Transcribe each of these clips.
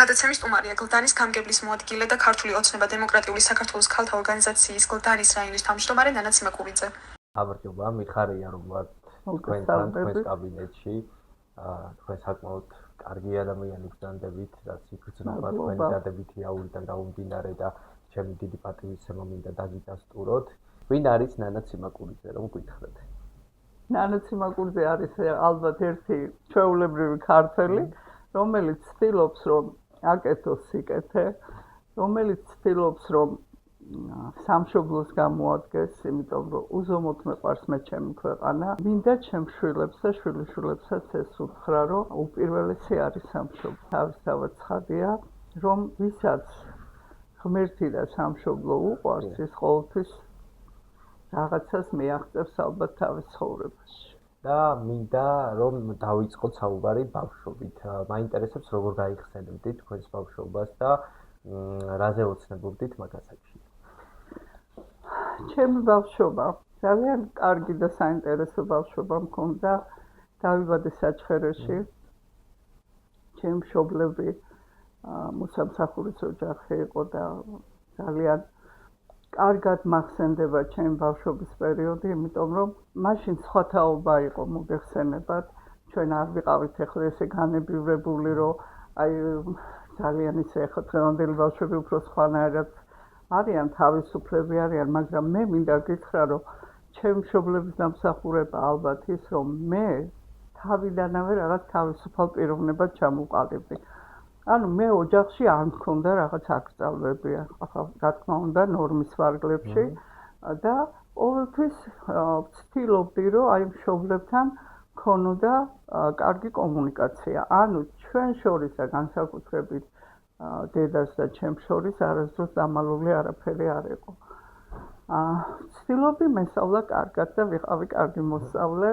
გადაცემის სტუმარია გლდანის გამგებლის მოადგილე და ქართული ოცნება დემოკრატიული საქართველოს ქალთა ორგანიზაციის გლდანის რაიონის თავმჯდომარე ნანა ციმაკურიძე. Აბარჯობა, მიხარია რომ ვართ თქვენს კაბინეტში. თქვენ საკმაოდ კარგი ადამიანი გრძანდებით, რაც იგრძნობა თქვენი დადებითი აურიდან გამომდინარე და ჩემი დიდი პატივისცემა მინდა დაგიტასტუროთ. ვინ არის ნანა ციმაკურიძე, რომ გითხრათ? ნანა ციმაკურიძე არის ალბათ ერთი ჩვეულებრივი ქართველი, რომელიც ცდილობს რომ აკეთოს სიკეთე, რომელიც ცდილობს რომ სამშობლოს გამოადგეს, იმიტომ რომ უზომოდ მეყვარს მე ჩემი ქვეყანა. მინდა ჩემ შვილებს და შვილიშვილებსაც ეს უთხრა, რომ უპირველესი არის სამშობლო. თავისთავად ცხადია, რომ ვისაც ღმერთი და სამშობლო უყვარს, ის ყოველთვის რაღაცას მიაღწევს ალბათ თავის ცხოვრებაში. და მინდა რომ დავიწყოთ საუბარი ბავშვობით. მაინტერესებს როგორ გაიხსენებდით თქვენს ბავშვობას და რაზე ოცნებობდით მაგ ასაკში? ჩემი ბავშვობა ძალიან კარგი და საინტერესო ბავშვობა მქონდა. დავიბადე საჩხერეში. ჩემი მშობლები მოსამსახურის ოჯახი იყო და ძალიან კარგად მახსენდება ჩემი ბავშვობის პერიოდი, იმიტომ რომ მაშინ სხვა თაობა იყო მოგეხსენებათ. ჩვენ არ ვიყავით ეხლა ესე განებივრებული, რომ ძალიან ისე ეხლა დღევანდელი ბავშვები უფრო სხვანაირად არიან, თავისუფლები არიან, მაგრამ მე მინდა გითხრა, რომ ჩემი მშობლების დამსახურება ალბათ ის, რომ მე თავიდანავე რაღაც თავისუფალ პიროვნებად ჩამოყალიბდი. ანუ მე ოჯახში არ მქონდა რაღაც აკრძალვები, რა თქმა უნდა, ნორმის ვარგლებში და ყოველთვის ვცდილობდი, რომ აი მშობლებთან მქონოდა კარგი კომუნიკაცია. ანუ ჩვენ შორის და განსაკუთრებით დედას და ჩემს შორის არასდროს დამალული არაფერი არ იყო. ვცდილობდი მესწავლა კარგად და ვიყავი კარგი მოსწავლე.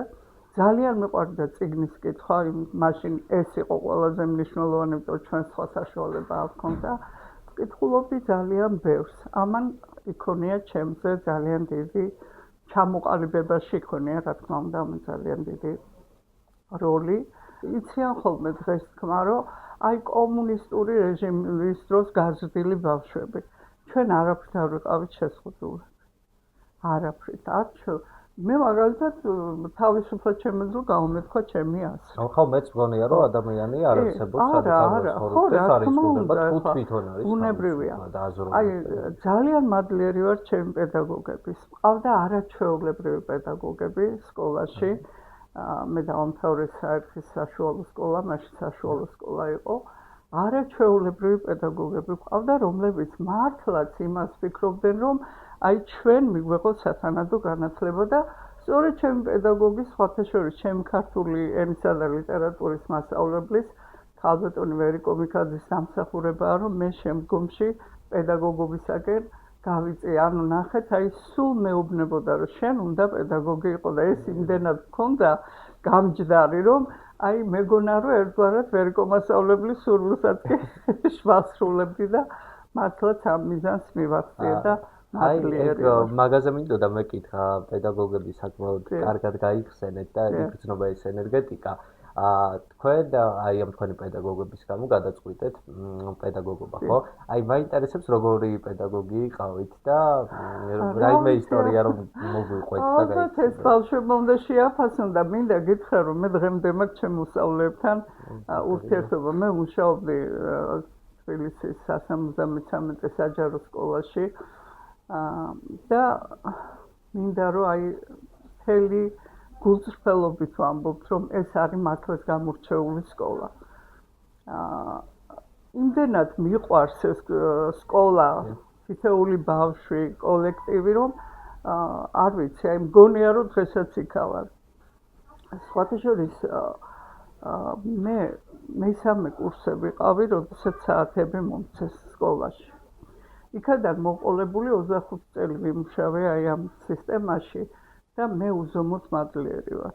ძალიან მიყვარდა წიგნის კითხვა, მაშინ ეს იყო ყველაზე მნიშვნელოვანი, იმიტომ ჩვენ სხვა საშუალება არ ჰქონდა. ვკითხულობდი ძალიან ბევრს. ამან იქონია ჩემზე ძალიან დიდი ჩამოყალიბებაში იქონია, რა თქმა უნდა, ძალიან დიდი როლი. იციან ხოლმე დღეს თქმა, რომ აი კომუნისტური რეჟიმის დროს გაზრდილი ბავშვები. ჩვენ არაფრით არ ვიყავით შეზღუდულები. არაფრით. მე მაგალითად თავისუფლად შემეძლო გამომეთქვა ჩემი აზრი. ხო, მეც მგონია რომ ადამიანი არ არსებობს სადღაც ხორბლებს არ იზრდება, თუ თვითონ არის. უნებრივია. აი ძალიან მადლიერი ვარ ჩემი პედაგოგების. მყავდა არაჩვეულებრივი პედაგოგები სკოლაში. მე დავამთავრე საერთო საშუალო სკოლა, მაშინ საშუალო სკოლა იყო. არაჩვეულებრივი პედაგოგები მყავდა, რომლებიც მართლაც იმას ფიქრობდნენ, რომ აი ჩვენ მიგვეღო სათანადო განათლება და სწორედ ჩემი პედაგოგი სხვათა შორის ჩემი ქართული ენისა და ლიტერატურის მასწავლებლის ქალბატონი ვერიკო მიქაძის დამსახურებაა, რომ მე შემდგომში პედაგოგობისაკენ გავიწე. ანუ ნახეთ, აი სულ მეუბნებოდა, რომ შენ უნდა პედაგოგი იყო და ეს იმდენად მქონდა გამჯდარი, რომ აი მეგონა რომ ერთგვარად ვერიკო მასწავლებლის სურვილსაც კი შევასრულებდი და მართლაც ამ მიზანს მივახციე და მაგაზე მინდოდა მეკითხა, პედაგოგები საკმაოდ კარგად გაიხსენეთ და იგრძნობა ეს ენერგეტიკა. თქვენ აი ამ თქვენი პედაგოგების გამო გადაწყვიტეთ პედაგოგობა, ხო? აი მაინტერესებს როგორი პედაგოგი იყავით და რაიმე ისტორია რომ მოგვიყვეთ და ალბათ ეს ბავშვებმა უნდა შეაფასონ და მინდა გითხრა, რომ მე დღემდე მაქვს ჩემ მოსწავლეებთან ურთიერთობა. მე მუშაობდი თბილისის 173 საჯარო სკოლაში. და მინდა რომ აი მთელი გულწრფელობით ვამბობთ, რომ ეს არის მართლაც გამორჩეული სკოლა. იმდენად მიყვარს ეს სკოლა, თითოეული ბავშვი, კოლექტივი, რომ არ ვიცი, აი მგონია რომ დღესაც იქა ვარ. სხვათა შორის მე მესამე კურსზე ვიყავი, როდესაც საათები მომწეს სკოლაში. იქიდან მოყოლებული 25 წელი ვიმუშავე აი ამ სისტემაში და მე უზომოდ მადლიერი ვარ.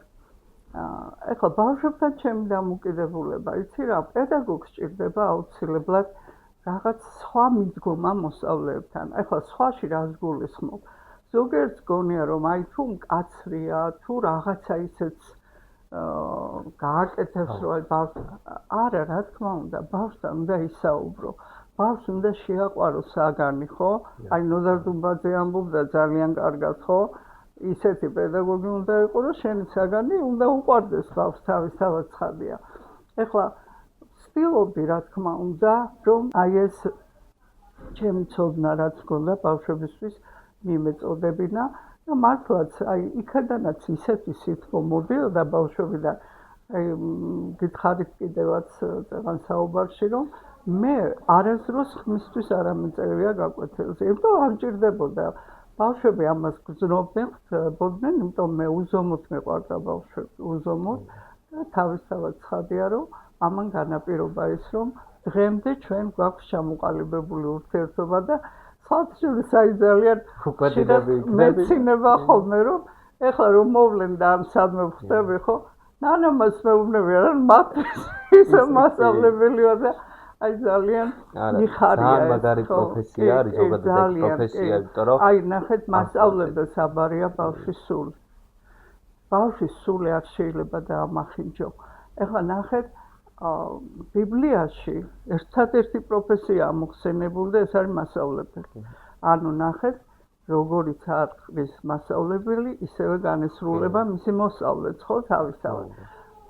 ეხლა ბავშვებთან ჩემი დამოკიდებულება, იცი რა, პედაგოგს სჭირდება აუცილებლად რაღაც სხვა მიდგომა მოსწავლეებთან. ეხლა სხვაში რას გულისხმობ? ზოგიერთს გონია, რომ აი თუ მკაცრია, თუ რაღაცა ისეც გააკეთებს რომ ბავშვს არა რა თქმა უნდა ბავშვთან უნდა ისაუბრო ბავშვს უნდა შეაყვაროს საგანი ხო აი ნოზარ დუმბაძე ამბობდა ძალიან კარგად ხო ისეთი პედაგოგი უნდა იყოს რომ შენი საგანი უნდა უყვარდეს ბავშვს თავისთავად ცხადია ეხლა ვცდილობდი რა თქმა უნდა რომ აი ეს ჩემი ცოდნა რაც გქონდა ბავშვებისთვის მიმეწოდებინა და მართლაც აი იქადანაც ისეთი სიტყვა მოდიოდა ბავშვებიდან აი გითხარით კიდევაც წეგან საუბარში რომ მე არასდროს ხმისთვის არ ამეწერია გაკვეთილზე იმიტომ არ მჭირდებოდა ბავშვები ამას გრძნობდნენ იმიტომ მე უზომოდ მეყვარდა ბავშვები უზომოდ და თავისთავად ცხადია რომ ამან განაპირობა ის რომ დღემდე ჩვენ გვაქვს ჩამოყალიბებული ურთიერთობა და საერთოდ აი ძალიან მეცინება ხოლმე რომ ეხლა რომ მოვლენ და ამ სადმე ვხდები ხო ნანამას მეუბნებია რომ მათ ისე მასწავლებელია და აი ძალიან მიხარია ძალიან მაგარი პროფესია არის ზოგადად პროფესია იმიტომ რომ აი ნახეთ მასწავლებელს აბარია ბავშვის სული ბავშვის სული არ შეიძლება დაამახინჯო ეხლა ნახეთ ბიბლიაში ერთადერთი პროფესია მოხსენებული და ეს არის მასწავლებელი. ანუ ნახეთ, როგორიც არის მასწავლებელი, ისევე განესრულება მისი მოსწავლეც, ხო, თავისთავად.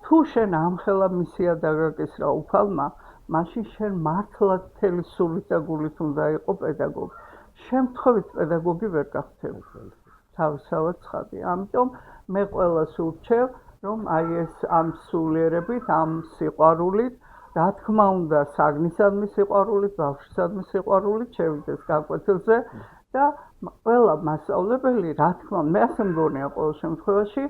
თუ შენ ამხელა მისია დაგაკისრა უფალმა, მაშინ შენ მართლაც მთელი სულით და გულით უნდა იყო პედაგოგი. შემთხვევით პედაგოგი ვერ გახდები. თავისთავად ცხადია. ამიტომ მე ყველას ურჩევ რომ აი ეს ამ სულიერებით, ამ სიყვარულით, რა თქმა უნდა, საგნისადმი სიყვარულით, ბავშვისადმი სიყვარულით შევიდეს გაკვეთილზე და ყველა მასწავლებელი, რა თქმა უნდა, მე ასე მგონია ყოველ შემთხვევაში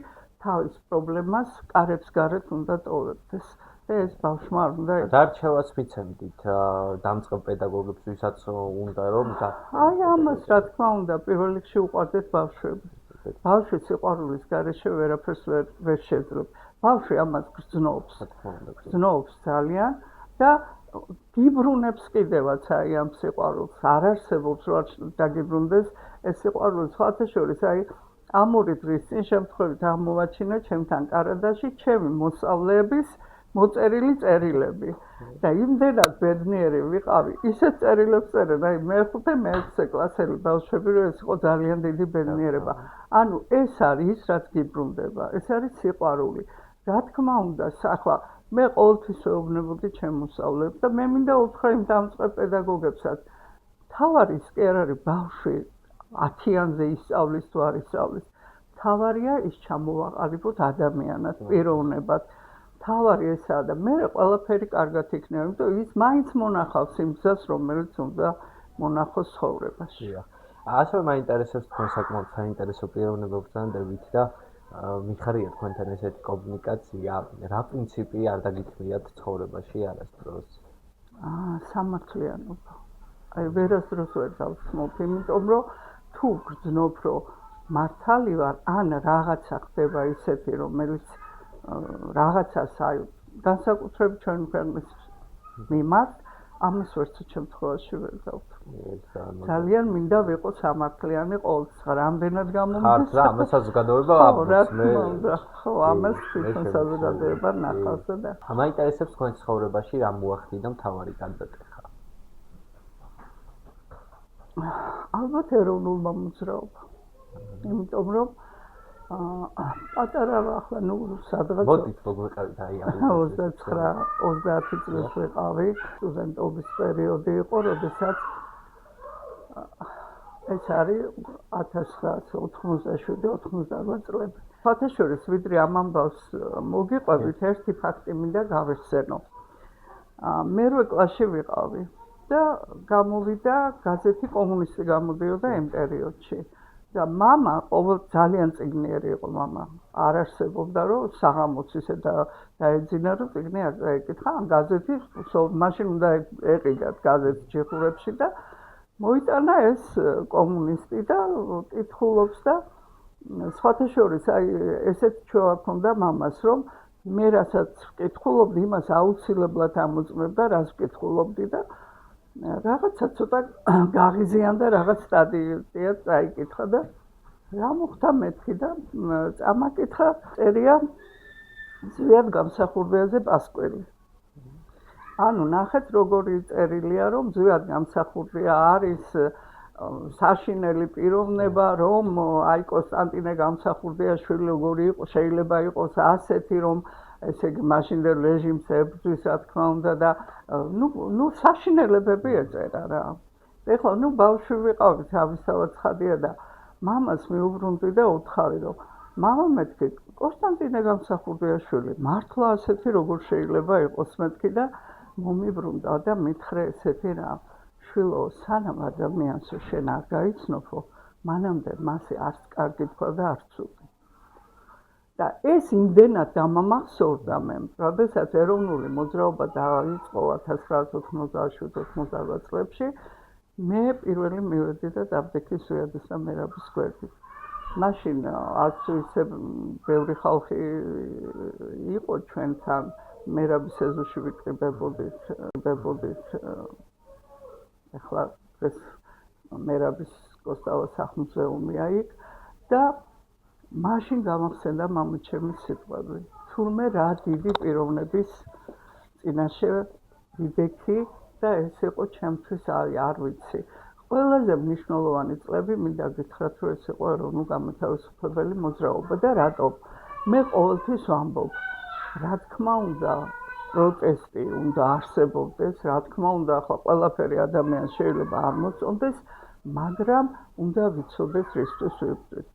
თავის პრობლემას კარებს გარეთ უნდა ტოვებდეს. და ეს ბავშვმა არ უნდა იყოს. დარჩევას მიცემდით დამწყებ პედაგოგებს, ვისაც უნდა რომ აი ამას რა თქმა უნდა, პირველ რიგში უყვარდეთ ბავშვები. ბავშვის სიყვარულის გარეშე ვერაფერს ვერ შეძლებ. ბავშვი ამას გრძნობს ძალიან და გიბრუნებს კიდევაც აი ამ სიყვარულს. არ არსებობს რომ დაგიბრუნდეს ეს სიყვარული. სხვათა შორის აი ამ ორი დღის წინ შემთხვევით აღმოვაჩინა ჩემთან კარადაში ჩემი მოსწავლეების მოწერილი წერილები და იმდენად ბედნიერი ვიყავი ისეთ წერილებს წერენ აი მე-5 მე-6 კლასელი ბავშვები რომ ეს იყო ძალიან დიდი ბედნიერება ანუ ეს არის რაც გიბრუნდება ეს არის სიყვარული რა თქმა უნდა ახლა მე ყოველთვის ვეუბნებოდი ჩემს მოსწავლეებს და მე მინდა უთხრა იმ დამწყებ პედაგოგებსაც თავარის კი არ არის ბავშვი 10-იანზე ისწავლის თუ არ ისწავლის თავარია ის ჩამოვაყალიბოთ ადამიანად პიროვნებად თავარი ესაა და მე ყველაფერი კარგად იქნება, იმიტომ ის მაინც მონახავს იმ გზას, რომელიც უნდა მონახოს ცხოვრებაში. ასევე მაინტერესებს თქვენ საკმაოდ საინტერესო პიროვნება ბრძანდებით და მიხარია თქვენთან ესეთი კომუნიკაცია, რა პრინციპი არ დაგიქმნიათ ცხოვრებაში არასდროს? სამართლიანობა. აი ვერასდროს ვერ დავსმობ, იმიტომ რომ თუ გრძნობ, რომ მართალი ვარ, ან რაღაცა ხდება ისეთი, რომელიც რაღაცას აი განსაკუთრებით ჩვენ ქვეყნის მიმართ ამის ვერც შემთხვევაში ვერ გავთვლი. ძალიან მინდა ვიყო სამართლიანი ყოველთვის რამდენად გამომდის. ხარ ამას საზოგადოება აბს მე. ხო, ამას თვითონ საზოგადოება ნახავს და მაინტერესებს თქვენ ცხოვრებაში რა მოახდინა მთავარი განზრახვა. ალბათ ეროვნულმა მოძრაობა. იმიტომ რომ პატარა ახლა ნუ სადღაც მოდით მოგვიყევით აი 29-30 წლის ვიყავი სტუდენტობის პერიოდი იყო როდესაც ეს არის 1987-88 წლები ფათაშორის ვიდრე ამ ამბავს მოგიყვებით ერთი ფაქტი მინდა გავეხსენო მერვე კლასში ვიყავი და გამოვიდა გაზეთი კომუნისტი გამოდიოდა იმ პერიოდში და мама ყოველ ძალიან წიგნიერი იყო мама არ არსებობდა რომ საღამოც ისე დაეძინა რომ წიგნი არ დაეკითხა ან გაზეთი მაშინ უნდა ეყიდათ გაზეთ ჯიხურებში და მოიტანა ეს კომუნისტი და კითხულობს და სხვათა შორის აი ესეთი ჩვევა ჰქონდა მამას რომ მე რასაც ვკითხულობდი იმას აუცილებლად ამოწმებდა რას ვკითხულობდი და რაღაცა ცოტა გაღიზიანდა რაღაც სტატია წაიკითხა და რა მოხდა მეთქი და წამაკითხა წერია ზვიად გამსახურებაზე პასკვილი. ანუ ნახეთ როგორი წერილია რომ ზვიად გამსახურებია არის საშინელი პიროვნება რომ აი კონსტანტინე გამსახურებიაშვილი როგორი იყო შეიძლება იყოს ასეთი რომ ესე იგი მაშინდელ რეჟიმს ებრძვის რა თქმა უნდა და ნუ საშინელებები ეწერა რა. ეხლა ნუ ბავშვი ვიყავი თავისთავად ცხადია და მამას მიუბრუნდი და უთხარი რომ მამა მეთქი კონსტანტინე გამსახურებიაშვილი მართლა ასეთი როგორ შეიძლება იყოს მეთქი და მომიბრუნდა და მითხრე ესეთი რა შვილო სანამ ადამიანს შენ არ გაიცნობო მანამდე მასე არც კარგი თქვა და არც უყი და ეს იმდენად დამამახსოვრდა მე როდესაც ეროვნული მოძრაობა დაიწყო 1987-88 წლებში მე პირველი მივედი და დავდექი ზვიადის და მერაბის გვერდით მაშინ არც ისე ბევრი ხალხი იყო ჩვენთან მერაბის ეზოში ვიკრიბებოდით ეხლა ეს მერაბის კოსტავას სახელმწეომია იქ და მაშინ გამახსენდა მამაჩემის სიტყვები თურმე რა დიდი პიროვნების წინაშე ვიდექი და ეს იყო ჩემთვის არ ვიცი ყველაზე მნიშვნელოვანი წლები მინდა გითხრათ რომ ეს იყო ეროვნულ-განმათავისუფლებელი მოძრაობა და რატომ მე ყოველთვის ვამბობ რა თქმა უნდა პროტესტი უნდა არსებობდეს რა თქმა უნდა ახლა ყველაფერი ადამიანს შეიძლება არ მოწონდეს მაგრამ უნდა ვიცოდეს რისთვის ვიბრძვით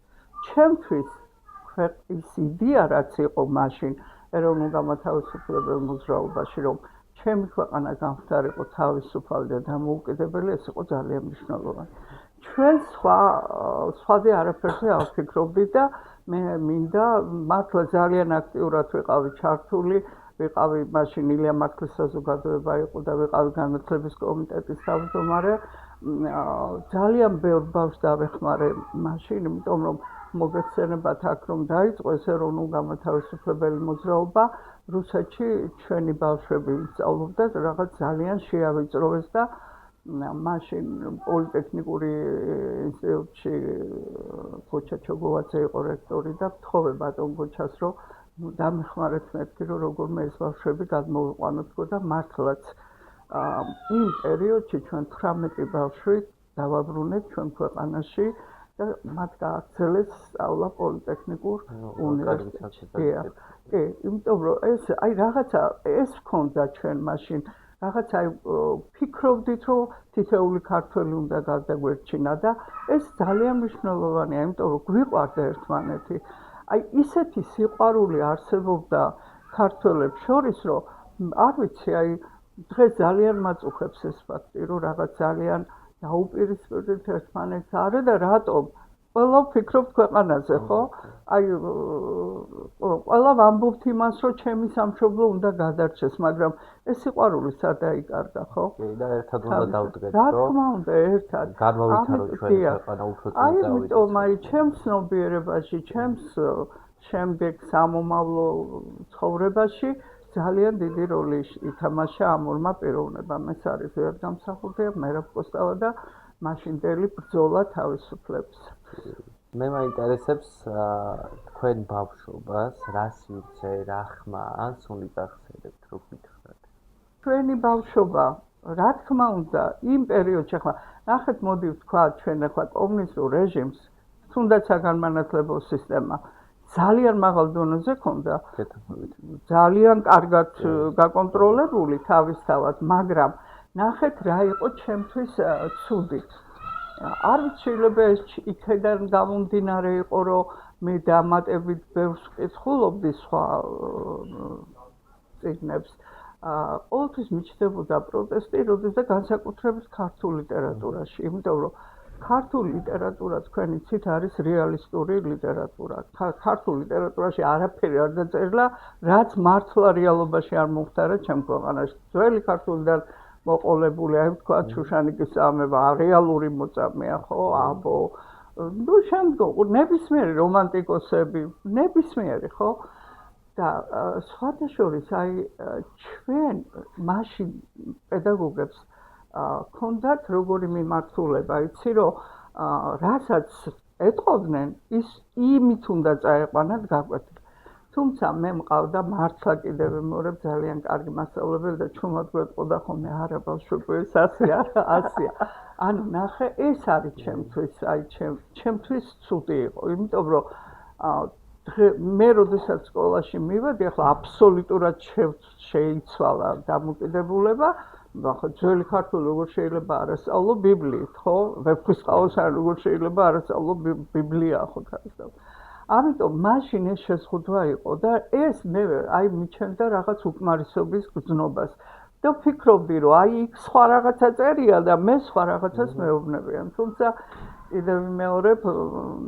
ჩემთვის ქვეყნის იდეა რაც იყო მაშინ ეროვნულ-განმათავისუფლებელ მოძრაობაში რომ ჩემი ქვეყანა გამხდარიყო თავისუფალი და დამოუკიდებელი ეს იყო ძალიან მნიშვნელოვანი ჩვენ სხვაზე არაფერზე არ ვფიქრობდით და მე მინდა მართლა ძალიან აქტიურად ვიყავი ჩართული ვიყავი მაშინ ილია მართლის საზოგადოება იყო და ვიყავი განათლების კომიტეტის თავმჯდომარე ძალიან ბევრ ბავშვს დავეხმარე მაშინ იმიტომ რომ მოგეხსენებათ აქ რომ დაიწყო ეს ეროვნულ-განმათავისუფლებელი მოძრაობა რუსეთში ჩვენი ბავშვები სწავლობდა რაღაც ძალიან შეავიწროვეს და მაშინ პოლიტექნიკური ინსტიტუტში გოჩა ჩოგოვაძე იყო რექტორი და ვთხოვე ბატონ გოჩას რომ დამეხმარეთ მეთქი რომ როგორმე ეს ბავშვები გადმოვიყვანოთ და მართლაც იმ პერიოდში ჩვენ 18 ბავშვი დავაბრუნეთ ჩვენ ქვეყანაში და მათ გააგრძელეს სწავლა პოლიტექნიკურ უნივერსიტეტში. კი, იმიტომ რომ ეს აი რაღაცა ეს ჰქონდა ჩვენ მაშინ რაღაც აი ფიქრობდით რომ თითოეული ქართველი უნდა გადაგვერჩინა და ეს ძალიან მნიშვნელოვანია, იმიტომ რომ გვიყვარდა ერთმანეთი. აი ისეთი სიყვარული არსებობდა ქართველებს შორის, რომ არ ვიცი, აი დღეს ძალიან მაწუხებს ეს ფაქტი, რომ რაღაც ძალიან დაუპირისპირდით ერთმანეთს არა და რატომ? ყველა ვფიქრობთ ქვეყანაზე, ხო? აი ყველა ვამბობთ იმას, რომ ჩემი სამშობლო უნდა გადარჩეს, მაგრამ ეს სიყვარული სად დაიკარგა, ხო? კი, და ერთად უნდა დავდგეთ, რა თქმა უნდა, ერთად. განმოვითარო ჩვენ ქვეყანა უფრო წინ აი, იმიტომ აი ჩემს ცნობიერებაში, ჩემს შემდეგ სამომავლო ცხოვრებაში ძალიან დიდი როლი ითამაშა ამ ორმა პიროვნებამ. ეს არის ზვიად გამსახურდია, მერაბ კოსტავა და მაშინდელი ბრძოლა თავისუფლების. მე მაინტერესებს თქვენ ბავშვობას, რა სივრცე, რა ხმა, ან სული გახსენებთ, რო გითხრათ. ჩვენი ბავშვობა, რა თქმა უნდა, იმ პერიოდში ახლა ნახეთ, მოდი ვთქვათ, ჩვენ ახლა კომუნისტურ რეჟიმს, თუნდაც საგანმანათლებლო სისტემა ძალიან მაღალ დონეზე ქონდა. ძალიან კარგად გაკონტროლებული თავისთავად, მაგრამ ნახეთ რა იყო ჩემთვის ცუდი. არ ვიცი შეიძლება ეს იქიდან გამომდინარე იყო რომ მე დამატებით ბევრს ვკითხულობდი სხვა წიგნებს. ყოველთვის მიჩნდებოდა პროტესტი, როდესაც განსაკუთრებით ქართულ ლიტერატურაში, იმიტომ რომ ქართული ლიტერატურა თქვენ იცით არის რეალისტური ლიტერატურა. ქართულ ლიტერატურაში არაფერი არ დაწერილა, რაც მართლა რეალობაში არ მომხდარა ჩემ ქვეყანაში. ძველი ქართულიდან მოყოლებული, აი ვთქვათ, შუშანიკის წამება რეალური მოწამეა, ხო, აბო. ნუ შემდგომ ნებისმიერი რომანტიკოსები, ნებისმიერი, ხო? და სხვათა შორის აი ჩვენ მაშინ პედაგოგებს ქონდათ როგორი მიმართულება, იცი რომ რასაც ეთყობდნენ, ის იმით უნდა წაეყვანათ გაკვეთილი. თუმცა მე მყავდა მართლა კიდევ ვიმეორებ ძალიან კარგი მასწავლებელი და ჩუმად გვეტყოდა ხოლმე არა ბავშვებო ეს ასია ანუ ნახე ეს არის ჩემთვის აი ჩემთვის ცუდი იყო იმიტომ რომ მე როდესაც სკოლაში მივედი ახლა აბსოლუტურად შეიცვალა დამოკიდებულება ახლა ძველი ქართული როგორ შეიძლება არ ასწავლო ბიბლიით ხო ვეფხისტყაოს არ როგორ შეიძლება არ ასწავლო ბიბლია ხო თავისთავად ამიტომ მაშინ ეს შეზღუდვა იყო და ეს მე აი მიჩენდა რაღაც უკმარისობის გრძნობას და ვფიქრობდი რომ აი იქ სხვა რაღაცა წერია და მე სხვა რაღაცას მეუბნებიან თუმცა კიდევ ვიმეორებ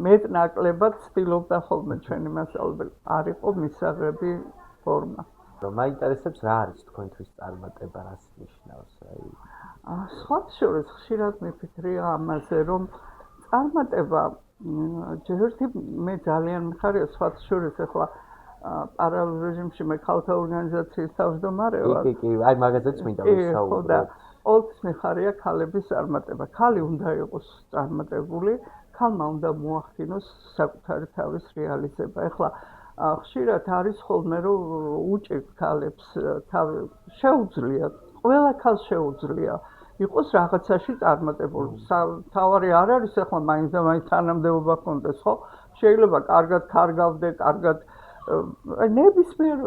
მეტ-ნაკლებად ცდილობდა ხოლმე ჩვენი მასწავლებელი არ იყო მისაღები ფორმა მაინტერესებს რა არის თქვენთვის წარმატება რას ნიშნავს აი სხვათა შორის ხშირად მიფიქრია ამაზე რომ წარმატება ჯერერთი მე ძალიან მიხარია სხვათა შორის ახლა პარალელ რეჟიმში მე ქალთა ორგანიზაციის თავმჯდომარე ვარ კი აი მაგაზეც მინდა ვისაუბრო ყოველთვის მიხარია ქალების წარმატება ქალი უნდა იყოს წარმატებული ქალმა უნდა მოახდინოს საკუთარი თავის რეალიზება ახლა ხშირად არის ხოლმე რომ უჭირთ ქალებს შეუძლია ყველა ქალს შეუძლია იყოს რაღაცაში წარმატებული. თავარი არ არის ახლა მაინც და მაინც თანამდებობა გქონდეს, ხო? შეიძლება კარგად კარგავდე, კარგად ნებისმიერ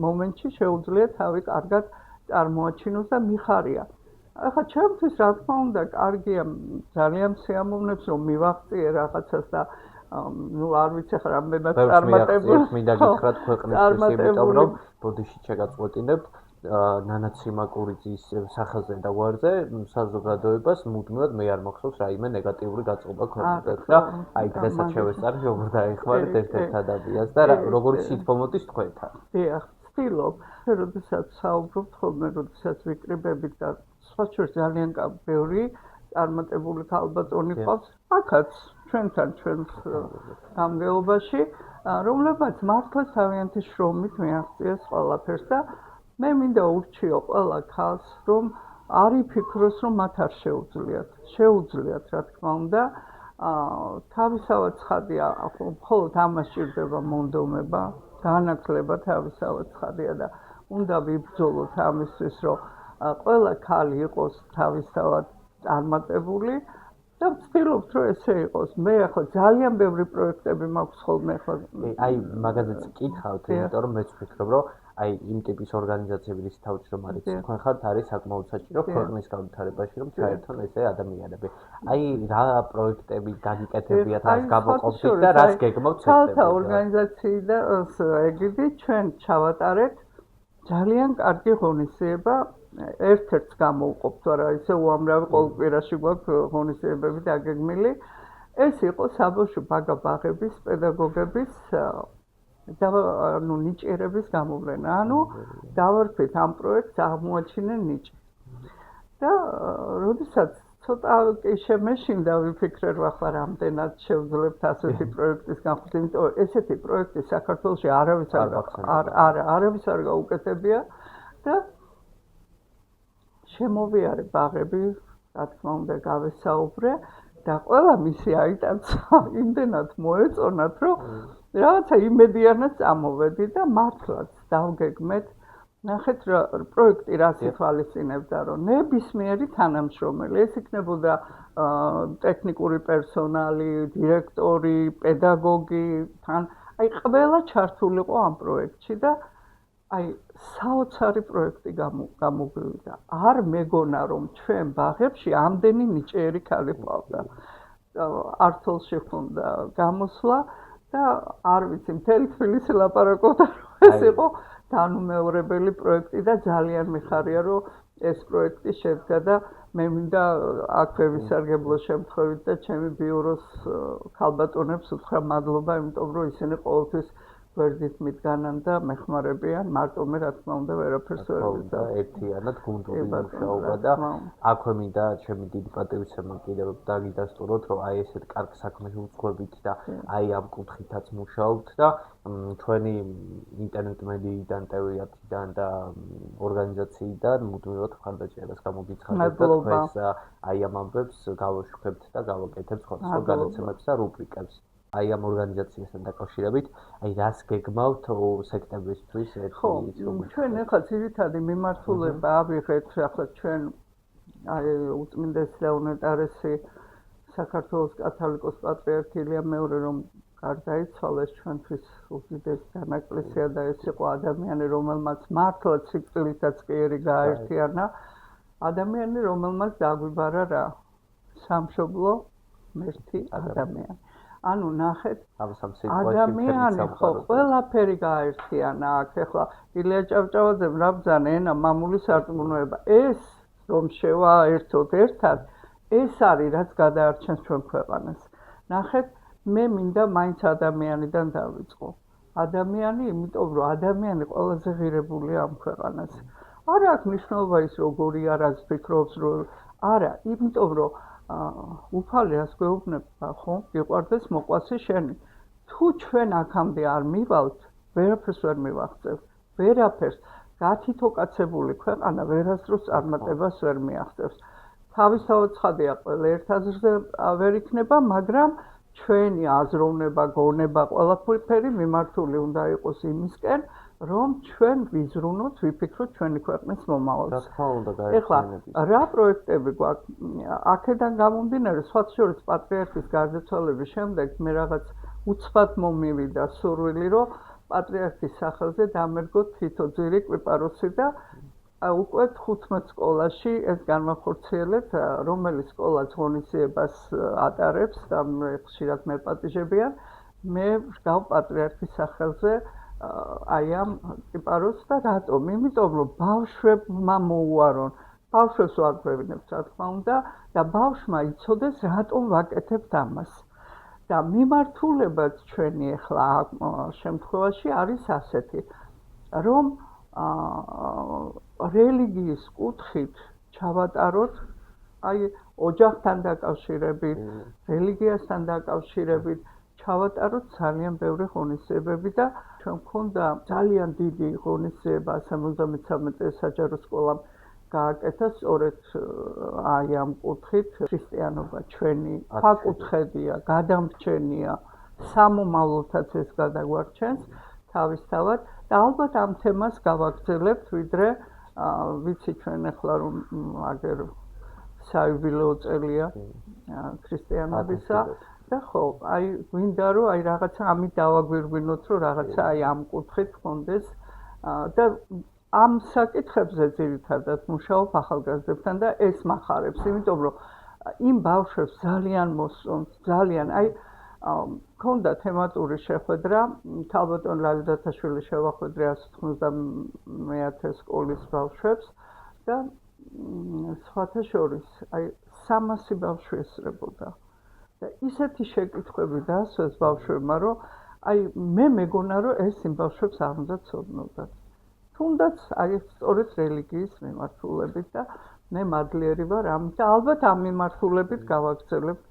მომენტში შეუძლია თავი კარგად წარმოაჩინოს და მიხარია. ახლა ჩემთვის რა თქმა უნდა, კარგია ძალიან სიამოვნებს რომ მივაღწიე რაღაცას და ну არ ვიცი ახლა რამდენად წარმატებული მინდა გითხრათ ქვეყნისთვის იმიტომ რომ ბოდიში შეგაწყვეტინებ ნანა ციმაკურიძის სახელზე და გვერდზე საზოგადოებას მუდმივად მე არ მახსოვს რაიმე ნეგატიური გაწყობა ქონდა და აი დღესაც შევესწარი როგორ დაიხმარეთ ერთ-ერთ ადამიანს და როგორი სიტყვა მოდის თქვენთან. დიახ, ვცდილობ, როდესაც საუბრობთ ხოლმე, როდესაც ვიკრიბებით და სხვა შორის ძალიან ბევრი წარმატებული ქალბატონი ყავს, აქაც ჩვენთან ჩვენს გამგეობაში, რომლებიც მართლა თავიანთი შრომით მიაღწიეს ყველაფერს და მე მინდა ურჩიო ყველა ქალს, რომ არ იფიქროს, რომ მათ არ შეუძლიათ, რა თქმა უნდა, თავისავად ცხადია, მხოლოდ ამას სჭირდება მონდომება, განათლება თავისავად ცხადია და უნდა ვიბრძოლოთ ამისთვის, რომ ყველა ქალი იყოს თავისავად წარმატებული და ვცდილობთ, რომ ესე იყოს. მე ახლა ძალიან ბევრი პროექტები მაქვს ხოლმე ახლა. აი, მაგაზეც კითხავთ, იმიტომ რომ მეც ვფიქრობ, რომ აი იმ ტიპის ორგანიზაციები, რის თავმჯდომარეც თქვენ ხართ, არის საკმაოდ საჭირო ქვეყნის განვითარებაში, რომ ჩაერთონ ესე ადამიანები. აი, რა პროექტები გაგიკეთებიათ, რას გამოყოფთ და რას გეგმავთ ცეკვები? ქალთა ორგანიზაციიდან ეგიდი ჩვენ ჩავატარეთ ძალიან კარგი ღონისძიება ერთ-ერთს გამოვყოფთ, არა ისე უამრავი ყოველ კვირაში გვაქვს ღონისძიებები დაგეგმილი. ეს იყო საბავშვო ბაღების პედაგოგების და ნიჭიერების გამოვლენა. ანუ დავარქვით ამ პროექტს აღმოაჩინენ ნიჭი. და როდესაც ცოტა კი შემეშინდა ვიფიქრე რომ ახლა რამდენად შევძლებთ ასეთი პროექტის განხორციელებას, იმიტომ რომ ესეთი პროექტი საქართველოში არავის არ გაუკეთებია და შემოვიარე ბაღები, რა თქმა უნდა, გავესაუბრე და ყველა მისი აიტანცა იმდენად მოეწონათ, რომ რაღაცა იმედიანად წამოვედი და მართლაც დავგეგმეთ. ნახეთ რა პროექტი რას ითვალისწინებდა, რომ ნებისმიერი თანამშრომელი, ეს იქნებოდა ტექნიკური პერსონალი, დირექტორი, პედაგოგი, თან აი ყველა ჩართულიყო ამ პროექტში და აი საოცარი პროექტი გამოგვივიდა. არ მეგონა რომ ჩვენ ბაღებში ამდენი ნიჭიერი ქალი ყავდა. ართოლში ხუნდა გამოსვლა და არ ვიცი, მთელი თბილისი ლაპარაკობდა რომ ეს იყო თანუმეორებელი პროექტი და ძალიან მიხარია რომ ეს პროექტი შედგა და მე მინდა აქვე ვისარგებლო შემთხვევით და ჩემი ბიუროს ქალბატონებს უთხრა მადლობა, იმიტომ რომ ისინი ყოველთვის გვერდით მიდგანან და მეხმარებიან, მარტო მე რა თქმა უნდა ვერაფერს ვერ ვიზამ. ერთიანად გუნდური მუშაობა და აქვე მინდა ჩემი დიდი პატივისცემა კიდევ დაგიდასტუროთ, რომ აი ესეთ კარგ საქმეში უძღვებით და აი ამ კუთხითაც მუშაობთ და ჩვენი ინტერნეტ მედიიდან, ტევიათიდან და ორგანიზაციიდან მუდმივად მხარდაჭერას გამოგიცხადებთ და თქვენს აი ამ ამბებს გავაშუქებთ და გავაკეთებთ სხვადასხვა განაცემებს და რუბრიკებს. აი ამ ორგანიზაციასთან დაკავშირებით, აი რას გეგმავთ სექტემბრისთვის ხო, ჩვენ ახლა ძირითადი მიმართულება ავიღეთ, ახლა ჩვენ აი უწმინდეს ლეონეტარესი საქართველოს კათოლიკოს პატრიარქი ილია მეორე რომ გარდაიცვალეს ჩვენთვის უდიდესი განაკლისია და ეს იყო ადამიანი რომელმაც მართლაც სიკვდილითაც კი გააერთიანა ადამიანი რომელმაც დაგვიბარა რა სამშობლო მერთი ადამიანი ანუ ნახეთ ადამიანი ხო ყველაფერი გააერთიანა აქ ახლა ილია ჭავჭავაძემ რა ბრძანა ენა მამული სარწმუნოება ეს რომ შევა ერთად ერთად ეს არის რაც გადაარჩენს ჩვენ ქვეყანას ნახეთ მე მინდა მაინც ადამიანიდან დავიწყო ადამიანი იმიტომ რომ ადამიანი ყველაზე ღირებულია ამ ქვეყანას არა აქვს მნიშვნელობა ის როგორი არის ფიქრობს რომ არა იმიტომ რომ უფალი რას გვეუბნება ხო გიყვარდეს მოყვასი შენი თუ ჩვენ აქამდე არ მივალთ ვერაფერს ვერ მივახცევთ ვერაფერს გათითოკაცებული ქვეყანა ვერასდროს წარმატებას ვერ მიაღწევს თავისთავად ცხადია ყველა ერთ აზრზე ვერ იქნება მაგრამ ჩვენი აზროვნება გონება ყველაფერი მიმართული უნდა იყოს იმისკენ რომ ჩვენ ვიზრუნოთ ვიფიქროთ ჩვენი ქვეყნის მომავალს. რა თქმა უნდა გაერთიანების. რა პროექტები გვაქვს? აქედან გამომდინარე, სხვათა შორის პატრიარქის გარდაცვალების შემდეგ მე რაღაც უცბად მომივიდა სურვილი, რომ პატრიარქის სახელზე დამერგოთ თითო ძირი კვიპაროსი და უკვე 15 სკოლაში ეს განმახორციელეთ, რომელიც სკოლა ღონისძიებას ატარებს და ხშირად მეპატიჟებიან. მე ვსგავ პატრიარქის სახელზე აი ამ კიპაროსს და რატომ? იმიტომ რომ ბავშვებმა მოუარონ. ბავშვებს ვარქვევინებთ, რა თქმა უნდა, და ბავშვმა იცოდეს, რატომ ვაკეთებთ ამას. და მიმართულებაც ჩვენი ახლა შემთხვევაში არის ასეთი, რომ რელიგიის კუთხით ჩავატაროთ, აი ოჯახთან დაკავშირებით, რელიგიასთან დაკავშირებით ჩავატაროთ ძალიან ბევრი ღონისძიებები და ჩვენ გვქონდა ძალიან დიდი ღონისძიება 73 საჯარო სკოლამ გააკეთა სწორედ აი ამ კუთხით ქრისტიანობა ჩვენი ფაკუთხედია, გადამრჩენია, სამომავლოთაც ეს გადაგვარჩენს თავისთავად და ალბათ ამ თემას გავაგრძელებთ, ვიდრე ვიცი ჩვენ ახლა რომ აგერ საიუბილეო წელია ქრისტიანობისა და ხო, აი გვინდა რომ აი რაღაცა ამით დავაგვირგვინოთ, რომ რაღაცა აი ამ კუთხით გქონდეს და ამ საკითხებზე ძირითადად მუშაობ ახალგაზრდებთან და ეს მახარებს, იმიტომ რომ იმ ბავშვებს ძალიან მოსწონს, ძალიან აი მქონდა თემატური შეხვედრა, ქალბატონ ლალი დათაშვილი შევახვედრე 190 სკოლის ბავშვებს და სხვათა შორის აი 300 ბავშვი ესწრებოდა. და ისეთი შეკითხვები დაასვეს ბავშვებმა, რომ აი მე მეგონა, რომ ეს იმ ბავშვებს არ უნდა ცოდნოდათ. თუნდაც აი სწორედ რელიგიის მიმართულებით და მე მადლიერი ვარ ამით და ალბათ ამ მიმართულებით გავაგრძელებთ.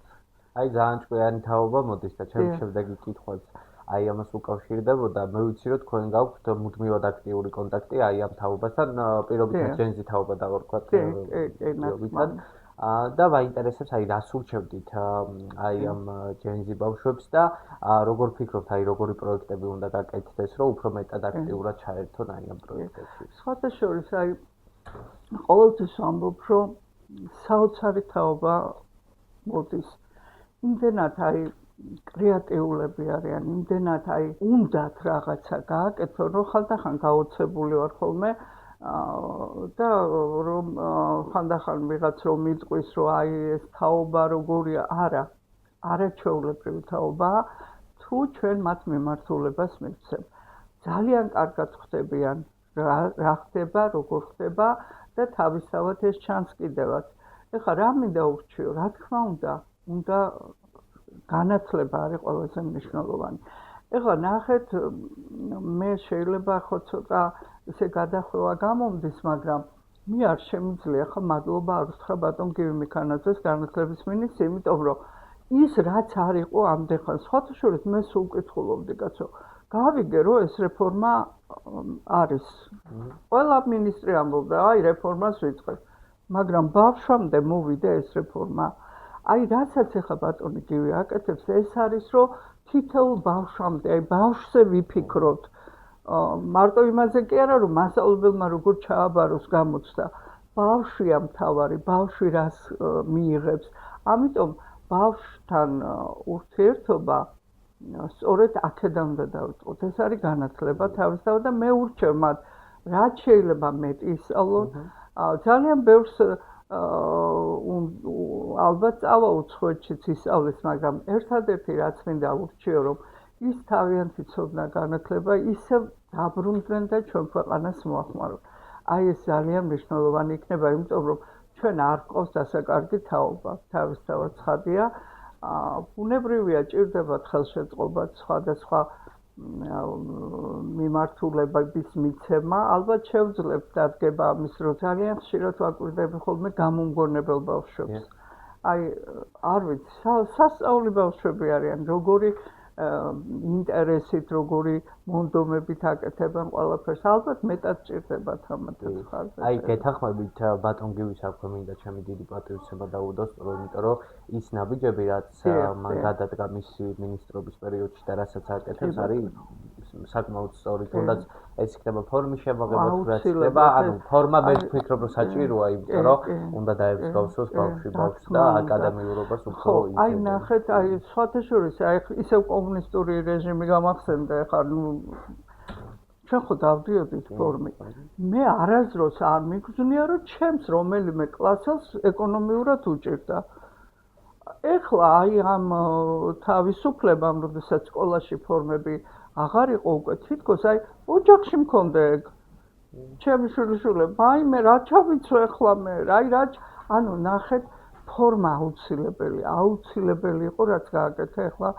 აი ძალიან ჭკვიანი თაობა მოდის და ჩემი შემდეგი კითხვაც აი ამას უკავშირდებოდა. მე ვიცი რომ თქვენ გაქვთ მუდმივად აქტიური კონტაქტი აი ამ თაობასთან, პირობითად ჯენზი თაობა დავარქვათ. და მაინტერესებს აი რას ურჩევდით აი ამ ჯენზი ბავშვებს და როგორ ფიქრობთ აი როგორი პროექტები უნდა გაკეთდეს რომ უფრო მეტად აქტიურად ჩაერთონ აი ამ პროექტებში. სხვათა შორის აი ყოველთვის ვამბობ რომ საოცარი თაობა მოდის. იმდენად აი კრეატიულები არიან, იმდენად აი უნდათ რაღაცა გააკეთონ, რომ ხანდახან გაოცებული ვარ ხოლმე და რომ ხანდახან ვიღაც რომ მიტყვის რომ აი ეს თაობა როგორია არაჩვეულებრივი თაობაა თუ ჩვენ მათ მიმართულებას მივცემ ძალიან კარგად ხდებიან რა ხდება როგორ ხდება და თავისთავად ეს ჩანს კიდევაც ეხლა რა მინდა ურჩიო რა თქმა უნდა განათლება არის ყველაზე მნიშვნელოვანი ეხლა ნახეთ მე შეიძლება ხო ცოტა ესე გადახვევა გამომდის, მაგრამ მე არ შემიძლია ხა მადლობა არ უთხრა ბატონ გივი მიქანაძეს განათლების მინისტრს, იმიტომ რომ ის რაც არ იყო ამდენხან სხვათა შორის მე სულ ვკითხულობდი, კაცო, გავიგე რომ ეს რეფორმა არის. ყველა მინისტრი ამბობდა, აი რეფორმას ვიწყებ, მაგრამ ბავშვამდე მოვიდა ეს რეფორმა. აი რასაც ახლა ბატონი გივი აკეთებს, ეს არის რომ თითოეულ ბავშვამდე, აი ბავშვზე ვიფიქროთ. მარტო იმაზე კი არა რომ მასწავლებელმა როგორ ჩააბაროს გამოცდა. ბავშვია მთავარი, ბავშვი რას მიიღებს. ამიტომ ბავშვთან ურთიერთობა სწორედ აქედან უნდა დავიწყოთ. ეს არის განათლება თავისთავად და მე ურჩევ მათ რაც შეიძლება მეტი ისწავლონ. ძალიან ბევრს ალბათ წავა უცხოეთშიც ისწავლის, მაგრამ ერთადერთი რაც მინდა ურჩიო, რომ ის თავიანთი ცოდნა განათლება ისევ დაბრუნდნენ და ჩვენ ქვეყანას მოახმაროთ. აი ეს ძალიან მნიშვნელოვანი იქნება, იმიტომ რომ ჩვენ არ გვყავს დასაკარგი თაობა, თავისთავად ცხადია. ბუნებრივია ჭირდებათ ხელშეწყობა სხვადასხვა მიმართულებების მიცემა, ალბათ შევძლებთ დადგება ამის, რომ ძალიან ხშირად ვაკვირდები ხოლმე გამომგონებელ ბავშვებს. აი, არ ვიცი, სასწაული ბავშვები არიან, როგორი ინტერესით, როგორი მონდომებით აკეთებენ ყველაფერს. ალბათ მეტად ჭირდებათ ამათაც ხარჯზე. აი, გეთანხმებით ბატონ გივის აქვე მინდა ჩემი დიდი პატივისცემა დაუდოს, იმიტომ რომ ის ნაბიჯები, რაც მან გადადგა მისი მინისტრობის პერიოდში და რასაც აკეთებს, არის საკმაოდ სწორი. თუნდაც ეს იქნება ფორმის შემოღება, თუ რაც იქნება, ანუ ფორმა მე ვფიქრობ, რომ საჭიროა, იმიტომ რომ უნდა დაებსგავსოს ბავშვი ბავშვს და აკადემიურობას უფრო იცოდეს. აი, ნახეთ, აი, სხვათა შორის, აი, ისევ კომუნისტური რეჟიმი გამახსენდა, ეხლა ჩვენ ხო დავდიოდით ფორმით. მე არასდროს არ მიგრძნია, რომ ჩემს რომელიმე კლასელს ეკონომიურად უჭირდა. ეხლა აი ამ თავისუფლებამ, როდესაც სკოლაში ფორმები აღარ იყო უკვე თითქოს, აი ოჯახში მქონდა ეგ. ჩემი შვილიშვილები, მაიმე რა ჩავიცო ეხლა მე, აი რა, ანუ ნახეთ, ფორმა აუცილებელი იყო, რაც გააკეთა ეხლა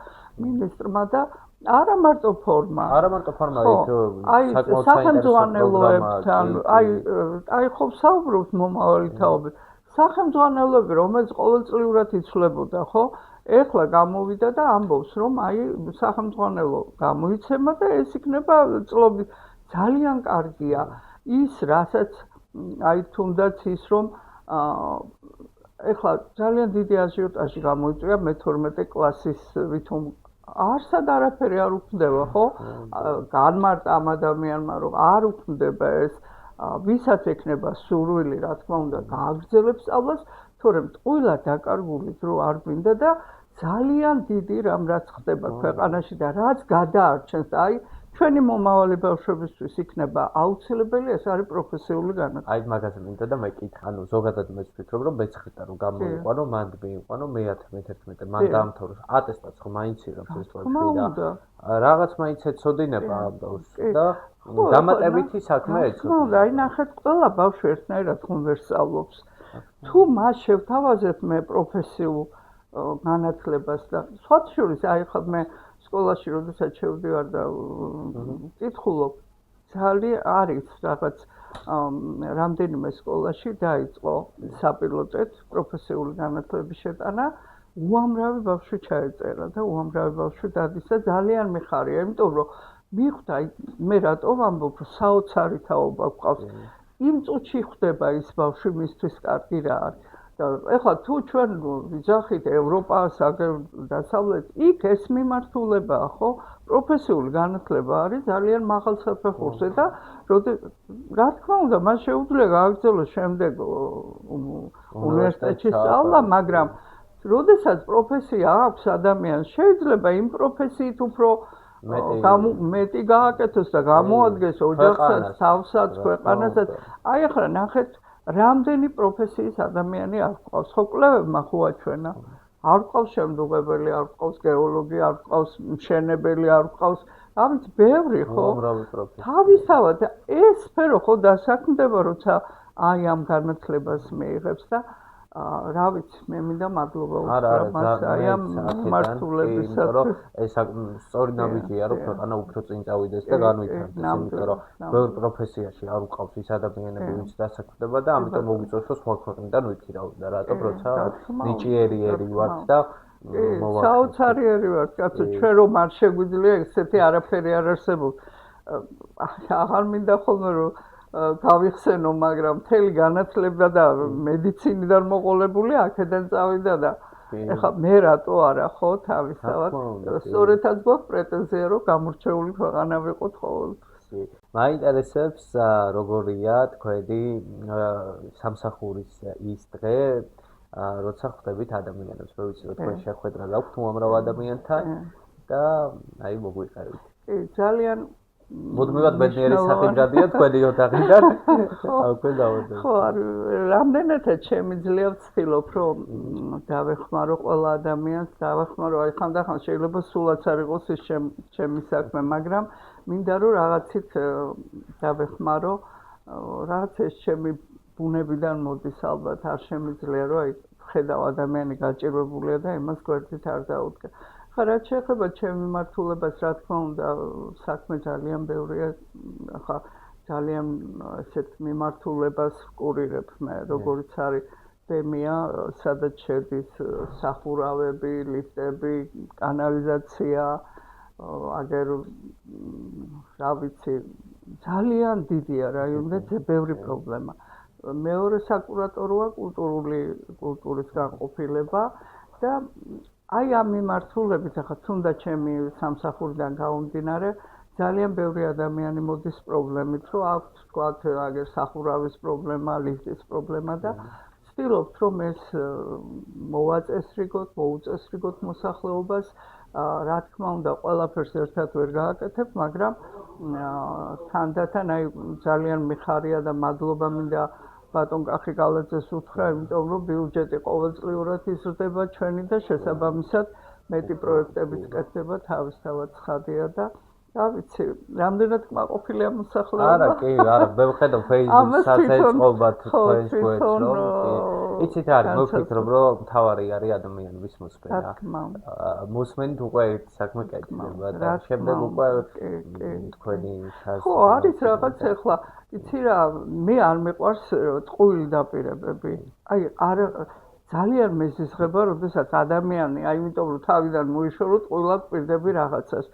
მინისტრმა და არა მარტო ფორმა. საკმაოდ სახელმძღვანელოებთან, აი ხო საუბრობთ მომავალი თაობით. სახელმძღვანელოები, რომელიც ყოველწლიურად იცვლებოდა, ხო? ეხლა გამოვიდა და ამბობს, რომ აი სახელმძღვანელო გამოიცემა და ეს იქნება წლობით. ძალიან კარგია ის, რასაც აი თუნდაც ის, რომ ეხლა ძალიან დიდი აჟიოტაჟი გამოიწვია მე-12 კლასის ვითომ არსად არაფერი არ უქმდება, ხო? განმარტა ამ ადამიანმა, რომ არ უქმდება ეს, ვისაც ექნება სურვილი, რა თქმა უნდა, გააგრძელებს სწავლას, თორემ ყველა დაკარგული დრო არ გვინდა და ძალიან დიდი რამ რაც ხდება ქვეყანაში და რაც გადაარჩენს და აი ჩვენი მომავალი ბავშვებისთვის იქნება აუცილებელი, ეს არის პროფესიული განათლება. აი მაგაზე მინდა და მეკითხა, ანუ ზოგადად მე ვფიქრობ, რომ მეცხრიდან რომ გამოიყვანო, მან მიიყვანო მე-10, მე-11, მან დაამთავროს ატესტატს ხო მაინც იღებს ეს თვალში და რაღაც მაინც ეცოდინება ამ ბავშვს და დამატებითი საქმე ეცოდინება. აი ნახეთ, ყველა ბავშვი ერთნაირად ხომ ვერ სწავლობს. თუ მას შევთავაზებ მე პროფესიულ განათლებას და სხვათა შორის აი ხა მე სკოლაში როდესაც შევდივარ და ვკითხულობ, ძალიან არის რაღაც რამდენიმე სკოლაში დაიწყო საპილოტეთ პროფესიული განათლების შეტანა, უამრავი ბავშვი ჩაეწერა და უამრავი ბავშვი დადის და ძალიან მიხარია, იმიტომ რომ მიხვდა მე რატომ ამბობ, რომ საოცარი თაობა გვყავს. იმ წუთში ხვდება ის ბავშვი, მისთვის კარგი რა არის. ეხლა თუ ჩვენ ვიძახით ევროპას, დასავლეთ, იქ ეს მიმართულებაა, ხო? პროფესიული განათლება არის ძალიან მაღალ საფეხურზე და რა თქმა უნდა, მას შეუძლია გააგრძელოს შემდეგ უნივერსიტეტში სწავლა, მაგრამ როდესაც პროფესია აქვს ადამიანს, შეიძლება იმ პროფესიით უფრო მეტი გააკეთოს და გამოადგეს ოჯახსაც, თავსაც, ქვეყანასაც. აი ახლა ნახეთ, რამდენი პროფესიის ადამიანი არ გვყავს, ხო კვლევებმა ხო აჩვენა. არ გვყავს შემდუღებელი, არ გვყავს გეოლოგი, არ გვყავს მშენებელი, არ გვყავს, ამით ბევრი ხო? თავისთავად ეს სფერო ხო დასაქმდება, როცა აი ამ განათლებას მიიღებს და რა ვიცი, მე მინდა მადლობა უთხრა მას აი ამ მართულებისათვის. ეს სწორი ნაბიჯია, რომ ქვეყანა უფრო წინ წავიდეს და განვითარდეს, იმიტომ რომ ბევრ პროფესიაში არ უყავს ის ადამიანები, ვინც დასაქმდება და ამიტომ მოგიწევს, რომ სხვა ქვეყნიდან ვიქირავდა, რატომ როცა ნიჭიერი ვართ და საოცარი ვართ, კაცო, ჩვენ რომ არ შეგვიძლია ესეთი არაფერი არ არსებობს. აღარ მინდა ხოლმე რომ გავიხსენო, მაგრამ მთელი განათლება და მედიცინიდან მოყოლებული აქედან წავიდა და ეხლა მე რატო არა ხო თავისთავად სწორედაც გვაქვს პრეტენზია რომ გამორჩეული ქვეყანა ვიყოთ ყოველთვის. მაინტერესებს როგორია თქვენი სამსახურის ის დღე როცა ხვდებით ადამიანებს, რომ ვიცი რომ თქვენ შეხვედრა გაქვთ უამრავ ადამიანთან და აი მოგვიყევით. კი, ძალიან მუდმივად ბედნიერი სახით გადია თქვენი ოთახიდან. აქვე დავადა. ხო, რამდენადაც შემიძლია ვცდილობ, რომ დავეხმარო ყველა ადამიანს, დავეხმარო, აი ხანდახან შეიძლება სულაც არ იყოს ის ჩემი საქმე, მაგრამ მინდა რომ რაღაცით დავეხმარო, რაღაც ეს ჩემი ბუნებიდან მოდის ალბათ, არ შემიძლია რომ აი ხედავ ადამიანი გაჭირვებულია და იმას გვერდით არ დაუდგა. ხა რაც შეეხება ჩემ მიმართულებას, რა თქმა უნდა, საქმე ძალიან ბევრია, ხა ძალიან ესეთ მიმართულებას ვკურირებ მე, როგორც არის თემია, სადაც შედის სახურავები, ლიფტები, კანალიზაცია, აგერ რა ვიცი, ძალიან დიდია რაიონი და ბევრი პრობლემა. მეორე საკურატოროა კულტურის განყოფილება და აი ამ მიმართულებით ახლა თუნდაც ჩემი სამსახურიდან გამომდინარე ძალიან ბევრი ადამიანი მოდის პრობლემით, რომ აქვს თქვათ აგერ სახურავის პრობლემა, ლიფტის პრობლემა და ვცდილობთ რომ ეს მოუწესრიგოთ მოსახლეობას, რა თქმა უნდა, ყველაფერს ერთად ვერ გააკეთებ, მაგრამ თანდათან აი ძალიან მიხარია და მადლობა მინდა ბატონ კახიკალაძეს უთხრა, იმიტომ რომ ბიუჯეტი ყოველწლიურად იზრდება ჩვენი და შესაბამისად მეტი პროექტებიც კეთდება, თავისთავად ცხადია და რა ვიცი, რამდენად კმაყოფილია მოსახლეობა. არა, კი, არა, მე ვხედავ Facebook-საც ეწყობათ თქვენს გვერდს, რომ იცით არის, მოვფიქრობ, რომ მთავარი არის ადამიანების მოსმენა. მოსმენით უკვე ერთ საქმე კეთდება და შემდეგ უკვე თქვენი ხო, არის რაღაც ეხლა იცი რა, მე არ მიყვარს ტყუილი დაპირებები. აი, არ ძალიან მეზიზღება, როდესაც ადამიანი, აი, იმიტომ რომ თავიდან მოიშორო, ტყუილად პირდები რაღაცას.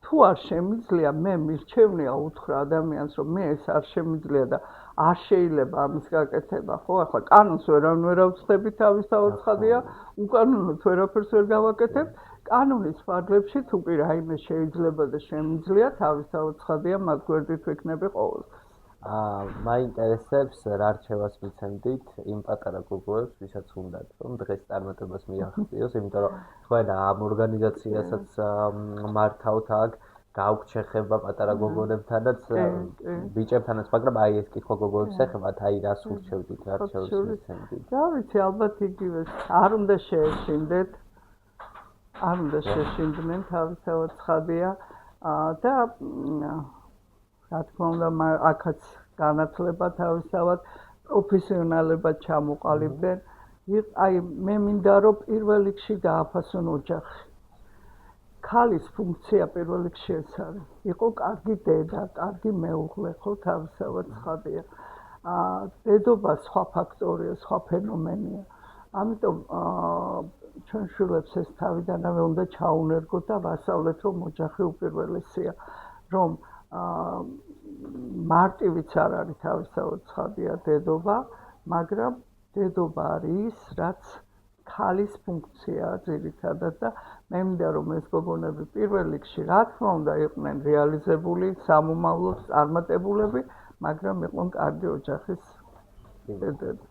თუ არ შემიძლია, მე მირჩევნია უთხრა ადამიანს, რომ მე ეს არ შემიძლია და არ შეიძლება ამის გაკეთება, ხო? ახლა კანონს ვერ ავწდები თავისთავად ცხადია, უკანონოდ ვერაფერს ვერ გავაკეთებ. კანონის ფარგლებში თუ კი რაიმე შეიძლება და შემიძლია, თავისთავად ცხადია, მათ გვერდით ვიქნები ყოველთვის. მაინტერესებს რა რჩევას მიცემდით იმ პატარა გოგოებს, ვისაც უნდათ, რომ დღეს წარმატებას მიაღწიოს, იმიტომ რომ თქვენ ამ ორგანიზაციასაც მართავთ აქ, გაუქვთ შეხება პატარა გოგონებთანაც, ბიჭებთანაც, მაგრამ აი ეს კითხვა გოგოებს ეხებათ, აი რას ურჩევდით, რა რჩევას მიცემდით? რა ვიცი, ალბათ იგივეს, არ უნდა შეეშინდეთ, არ უნდა შეშინდნენ, თავისთავად ცხადია და რა თქმა უნდა, აქაც განათლება თავისთავად პროფესიონალებად ჩამოყალიბდნენ. აი, მე მინდა რომ პირველ რიგში დააფასონ ოჯახი. ქალის ფუნქცია პირველ რიგში ეს არის. იყო კარგი დედა, კარგი მეუღლე, ხო, თავისთავად ცხადია. დედობა სხვა ფაქტორია, სხვა ფენომენია. ამიტომ ჩვენ შვილებს ეს თავიდანვე უნდა ჩაუნერგოთ და ვასწავლეთ, რომ ოჯახი უპირველესია, რომ მარტივიც არ არის თავისთავად ცხადია დედობა, მაგრამ დედობა არის ის, რაც ქალის ფუნქციაა ძირითადად და მე მინდა რომ ეს გოგონები პირველ რიგში რა თქმა უნდა იყვნენ რეალიზებული, სამომავლოდ წარმატებულები, მაგრამ იყვნენ კარგი ოჯახის დედები.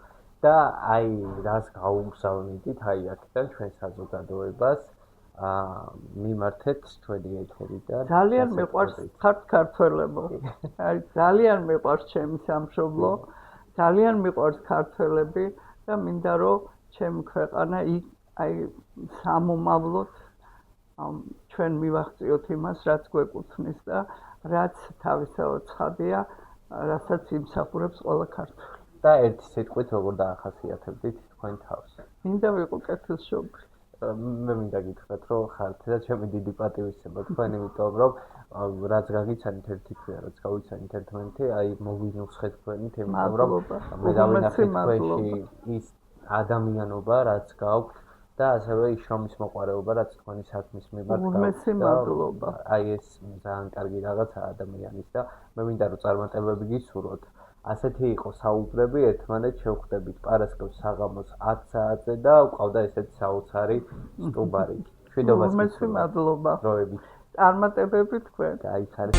და აი რას გაუმგზავნიდით აი აქედან ჩვენ საზოგადოებას მიმართეთ ჩვენი ეთერიდან. ძალიან მიყვარს ქართველებო. აი ძალიან მიყვარს ჩემი სამშობლო, ძალიან მიყვარს ქართველები და მინდა რომ ჩემი ქვეყანა აი სამომავლოდ ჩვენ მივახციოთ იმას, რაც გვეკუთვნის და რაც თავისთავად ცხადია, რასაც იმსახურებს ყველა ქართველი. და ერთი სიტყვით როგორ დაახასიათებდით თქვენ თავს? მინდა ვიყო კეთილშობრი. მე მინდა გითხრათ, რომ ხართ და ჩემი დიდი პატივისცემა თქვენ, იმიტომ რომ რაც გაგიცანით ერთი ქვია, რაც გავიცანით ერთმანეთი, აი მოვინუხეთ თქვენით, იმიტომ რომ მე დავინახეთ თქვენში ის ადამიანობა, რაც გაქვთ და ასევე ის შრომის მოყვარეობა, რაც თქვენი საქმის მიმართ გაქვთ. აი ეს ძალიან კარგი რაღაცა ადამიანის და მე მინდა რომ წარმატებები გისურვოთ. ასეთი იყო საუბრები, ერთმანეთს შევხვდებით პარასკევს საღამოს 10 საათზე და ყავდა ესეთი საოცარი სტუბარი. მშვიდობას გისურვებთ. მადლობა. დროებით. წარმატებები თქვენ. გაიხარეთ.